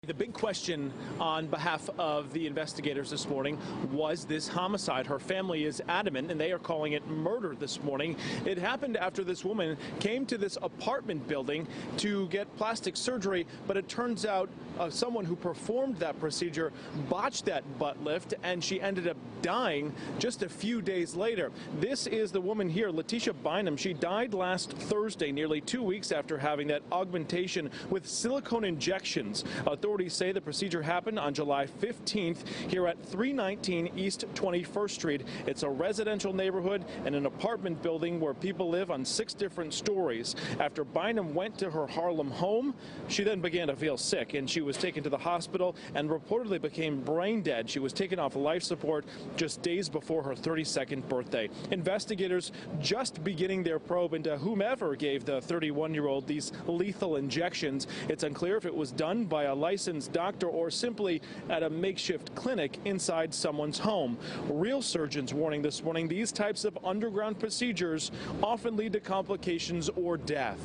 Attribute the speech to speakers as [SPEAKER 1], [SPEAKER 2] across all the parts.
[SPEAKER 1] The big question on behalf of the investigators this morning, was this homicide? Her family is adamant, and they are calling it murder this morning. It happened after this woman came to this apartment building to get plastic surgery, but it turns out someone who performed that procedure botched that butt lift, and she ended up dying just a few days later. This is the woman here, Latesha Bynum. She died last Thursday, nearly 2 weeks after having that augmentation with silicone injections. Authorities say the procedure happened on July 15th here at 319 East 21st Street. It's a residential neighborhood and an apartment building where people live on 6 different stories. After Bynum went to her Harlem home, she then began to feel sick, and she was taken to the hospital and reportedly became brain dead. She was taken off life support just days before her 32nd birthday. Investigators just beginning their probe into whomever gave the 31-year-old these lethal injections. It's unclear if it was done by a licensed doctor or simply at a makeshift clinic inside someone's home. Real surgeons warning this morning these types of underground procedures often lead to complications or death.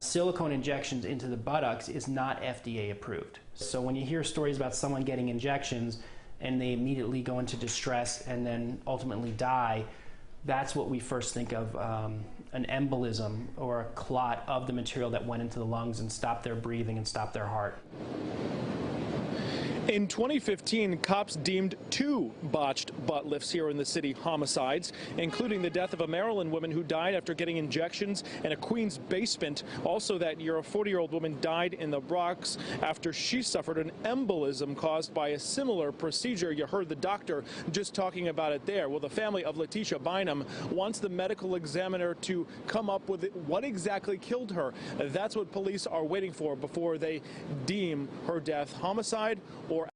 [SPEAKER 2] Silicone injections into the buttocks is not FDA approved. So when you hear stories about someone getting injections and they immediately go into distress and then ultimately die, that's what we first think of, an embolism or a clot of the material that went into the lungs and stopped their breathing and stopped their heart.
[SPEAKER 1] In 2015, cops deemed 2 botched butt lifts here in the city homicides, including the death of a Maryland woman who died after getting injections in a Queens basement. Also that year, a 40-year-old woman died in the Bronx after she suffered an embolism caused by a similar procedure. You heard the doctor just talking about it there. Well, the family of Latesha Bynum wants the medical examiner to come up with what exactly killed her. That's what police are waiting for before they deem her death homicide or